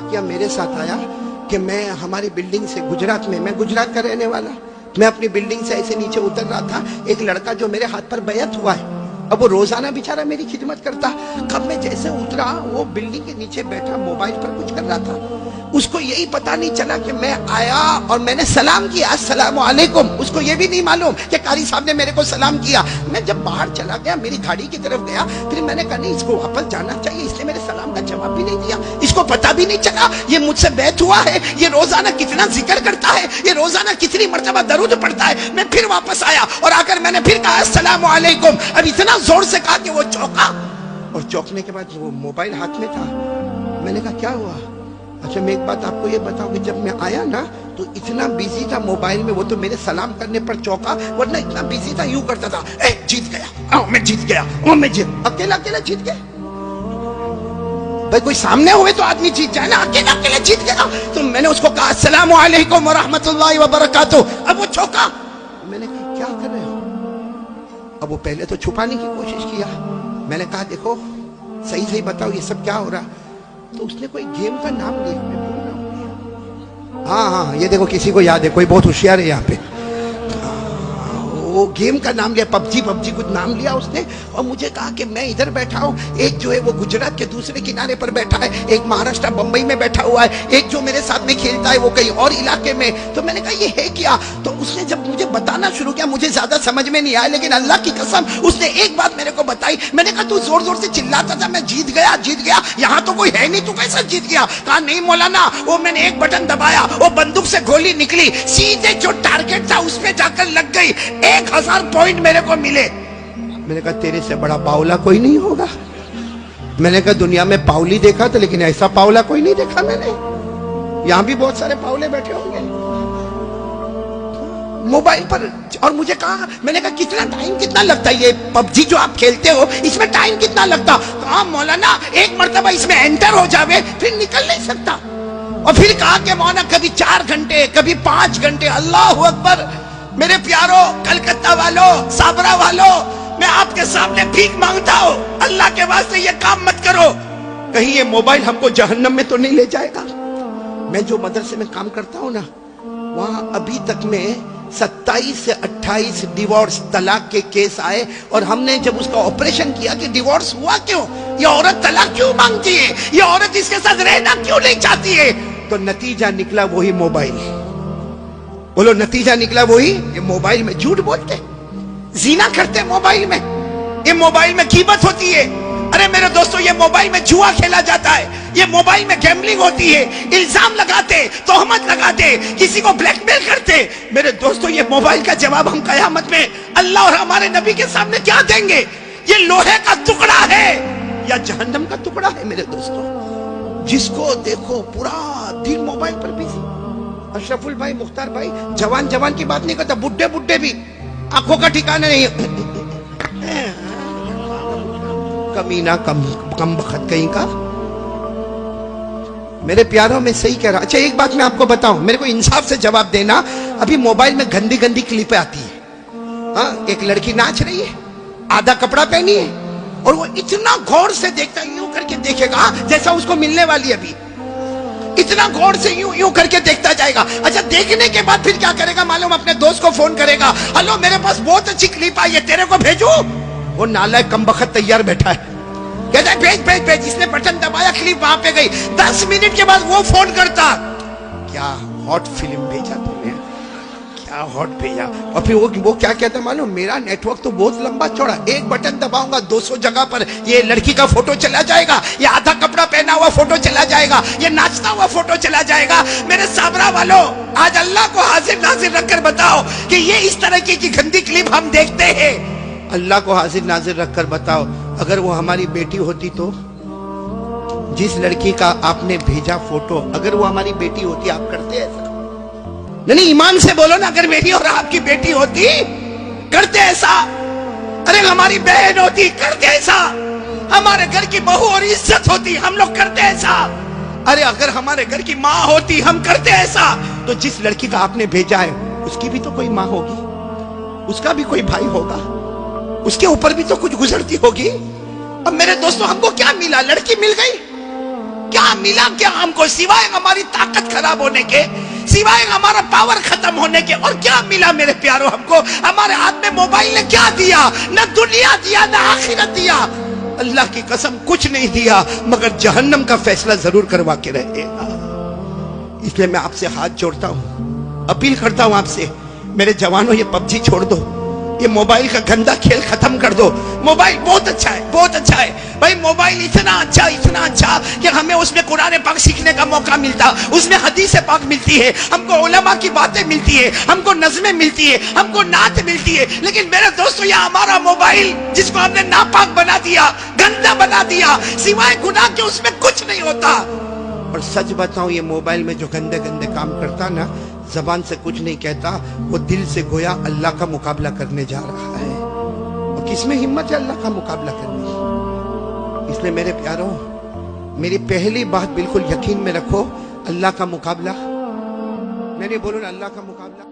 वाकया मेरे साथ आया कि मैं हमारी बिल्डिंग से गुजरात में, मैं गुजरात का रहने वाला, मैं अपनी बिल्डिंग से ऐसे नीचे उतर रहा था। एक लड़का जो मेरे हाथ पर बैत हुआ है, अब वो रोजाना बेचारा मेरी खिदमत करता, कब मैं जैसे उतरा वो बिल्डिंग के नीचे बैठा मोबाइल पर कुछ कर रहा था। उसको यही पता नहीं चला कि मैं आया और मैंने सलाम किया, अस्सलामु अलैकुम। उसको ये भी नहीं मालूम कि कारी साहब ने मेरे को सलाम किया। मैं जब बाहर चला गया, मेरी गाड़ी की तरफ गया, फिर मैंने कहा नहीं, इसको वापस जाना चाहिए, इसने मेरे सलाम का जवाब भी नहीं दिया, इसको पता भी नहीं चला ये मुझसे बैत हुआ है, ये रोजाना कितना जिक्र करता है, ये रोजाना कितनी मर्तबा दरूद पढ़ता है। मैं फिर वापस आया और आकर मैंने फिर कहा अस्सलामु अलैकुम। अब इतना जोर से कहा कि वो चौंका, और चौंकने के बाद वो मोबाइल हाथ में था। मैंने कहा क्या हुआ? अच्छा मैं एक बात आपको ये बताऊं कि जब मैं आया ना तो इतना बिजी था मोबाइल में, वो तो मेरे सलाम करने पर चौंका, वरना इतना बिजी था यूं करता था, ए जीत गया, मैं जीत गया, मैं जीत, अकेला अकेला जीत गया। भाई कोई सामने हुए तो आदमी जीत जाए ना, अकेला अकेला जीत गया। तो मैंने उसको कहा अस्सलामु अलैकुम व रहमतुल्लाहि व बरकातुहू। अब वो चौंका। मैंने कहा क्या कर रहे हो? अब वो पहले तो छुपाने की कोशिश किया। मैंने कहा देखो सही सही बताओ ये सब क्या हो रहा। तो उसने कोई गेम का नाम लिया, मैं भूल रहा हूँ। हाँ, ये देखो किसी को याद है, कोई बहुत होशियार है यहाँ पे। वो गेम का नाम लिया, पबजी कुछ नाम लिया उसने, और मुझे कहा कि मैं इधर बैठा हूँ, एक जो है वो गुजरात के दूसरे किनारे पर बैठा है, एक महाराष्ट्र बंबई में बैठा हुआ है, एक जो मेरे साथ में खेलता है वो कहीं और इलाके में। तो मैंने कहा ये है क्या? तो उसने जब मुझे बताना शुरू किया, मुझे ज्यादा समझ में नहीं आया, लेकिन अल्लाह की कसम उसने एक बात मेरे को बताई। मैंने कहा तू जोर जोर से चिल्लाता था मैं जीत गया, यहाँ तो कोई है नहीं, तू कैसे जीत गया? कहा नहीं मौलाना, वो मैंने एक बटन दबाया, वो बंदूक से गोली निकली, सीधे जो टारगेट था उस पे जाकर लग गई, 1000 पॉइंट मेरे को मिले। मैंने कहा तेरे से बड़ा पावला कोई नहीं होगा। मैंने कहा दुनिया में पावली देखा था, लेकिन ऐसा पावला कोई नहीं देखा मैंने। यहां भी बहुत सारे पावले बैठे होंगे मोबाइल पर। और मुझे कहा, मैंने कहा कितना टाइम कितना लगता है ये पबजी जो आप खेलते हो, इसमें टाइम कितना लगता? कहा मौलाना एक मर्तबा इसमें एंटर हो जावे फिर निकल नहीं सकता। और फिर कहा कि मौलाना कभी 4 घंटे कभी 5 घंटे। अल्लाह अकबर। मेरे प्यारो कलकत्ता वालों, साबरा वालों, मैं आपके सामने भीख मांगता हूं, अल्लाह के वास्ते ये काम मत करो, कहीं ये मोबाइल हमको जहन्नम में तो नहीं ले जाएगा। मैं जो मदरसे में काम करता हूं ना, वहां अभी तक में 27 से 28 डिवोर्स तलाक के केस आए, और हमने जब उसका ऑपरेशन किया कि डिवोर्स हुआ क्यों, ये औरत तलाक क्यों मांगती है, ये औरत इसके साथ रहना क्यों नहीं चाहती है, तो नतीजा निकला वही मोबाइल। बोलो नतीजा निकला वही, ये मोबाइल में झूठ बोलते, जीना करते मोबाइल में, ये मोबाइल में कीमत होती है। अरे मेरे दोस्तों ये मोबाइल में जुआ खेला जाता है, ये मोबाइल में गैम्बलिंग होती है, इल्जाम लगाते, तोहमत लगाते, किसी को ब्लैकमेल करते। मेरे दोस्तों ये मोबाइल का जवाब हम कयामत में अल्लाह और हमारे नबी के सामने क्या देंगे? ये लोहे का टुकड़ा है या जहन्नम का टुकड़ा है? मेरे दोस्तों जिसको देखो पूरा दिन मोबाइल पर बिजी। अशरफुल भाई, मुख्तार भाई, जवान की बात नहीं करता, बुड्ढे भी आंखों का ठिकाना नहीं। कमीना कम बखत कहीं का। मेरे प्यारों में सही कह रहा। अच्छा एक बात मैं आपको बताऊं, मेरे को इंसाफ से जवाब देना। अभी मोबाइल में गंदी क्लिपें आती है। हाँ, एक लड़की नाच रही है, आधा कपड़ा पहनी है, और वो इतना गौर से देखता है, यूं करके देखेगा जैसा उसको मिलने वाली अभी, इतना गौर से यूं करके देखता जाएगा। अच्छा देखने के बाद फिर क्या करेगा मालूम? अपने दोस्त को फोन करेगा, हेलो मेरे पास बहुत अच्छी क्लिप आई है, तेरे को भेजूं? वो नालायक कमबख्त तैयार बैठा है, कहता है भेज। इसने बटन दबाया, क्लिप वहां पे गई। 10 मिनट के बाद वो फोन करता, क्या हॉट फिल्म भेजा तुमने, क्या हॉट भेजा। और फिर वो क्या कहता मालूम? मेरा नेटवर्क तो बहुत लंबा चौड़ा, एक बटन दबाऊंगा 200 जगह पर ये लड़की का फोटो चला जाएगा, ये आधा कपड़ा पहना हुआ फोटो चला जाएगा, ये नाचता हुआ फोटो चला जाएगा। मेरे साबरा वालों, आज अल्लाह को हाजिर नाजिर रखकर बताओ कि ये इस तरह की गंदी क्लिप हम देखते हैं। अल्लाह को हाजिर नाजिर रखकर बताओ, अगर वो हमारी बेटी होती तो, जिस लड़की का आपने भेजा फोटो, अगर वो हमारी बेटी होती आप करते ऐसा? नहीं, ईमान से बोलो ना, अगर मेरी और आपकी बेटी होती करते ऐसा? अरे हमारी बहन होती करते ऐसा? हमारे घर की बहू और इज्जत होती हम लोग करते ऐसा? अरे अगर हमारे घर की माँ होती हम करते ऐसा? तो जिस लड़की का आपने भेजा है उसकी भी तो कोई माँ होगी, उसका भी कोई भाई होगा, उसके ऊपर भी तो कुछ गुजरती होगी। अब मेरे दोस्तों हमको क्या मिला? लड़की मिल गई, کیا ملا کیا ہم کو سوائے ہماری طاقت خراب ہونے کے، سوائے ہمارا پاور ختم ہونے کے؟ اور کیا ملا میرے پیارو ہم کو؟ ہمارے ہاتھ میں موبائل نے کیا دیا؟ نہ دنیا دیا نہ آخرت دیا، اللہ کی قسم کچھ نہیں دیا، مگر جہنم کا فیصلہ ضرور کروا کے رہے گا۔ اس لیے میں آپ سے ہاتھ جوڑتا ہوں، اپیل کرتا ہوں آپ سے، میرے جوانوں یہ پب جی چھوڑ دو، یہ موبائل کا گندا کھیل ختم کر دو۔ موبائل بہت اچھا ہے، بہت اچھا ہے بھائی، موبائل اتنا اچھا کہ ہمیں اس میں قرآن پاک سیکھنے کا موقع ملتا، اس میں حدیث پاک ملتی ہے، ہم کو علماء کی باتیں ملتی ہے، ہم کو نظمیں ملتی ہے، ہم کو نعت ملتی ہے۔ لیکن میرے دوستو، یہ ہمارا موبائل جس کو ہم نے ناپاک بنا دیا، گندا بنا دیا، سوائے گناہ کے اس میں کچھ نہیں ہوتا۔ اور سچ بتاؤں، یہ موبائل میں جو گندے گندے کام کرتا نا، زبان سے کچھ نہیں کہتا، وہ دل سے گویا اللہ کا مقابلہ کرنے جا رہا ہے۔ اور کس میں ہمت ہے اللہ کا مقابلہ کرنے؟ اس لیے میرے پیاروں، میری پہلی بات بالکل یقین میں رکھو، اللہ کا مقابلہ، میں نے بولوں نا اللہ کا مقابلہ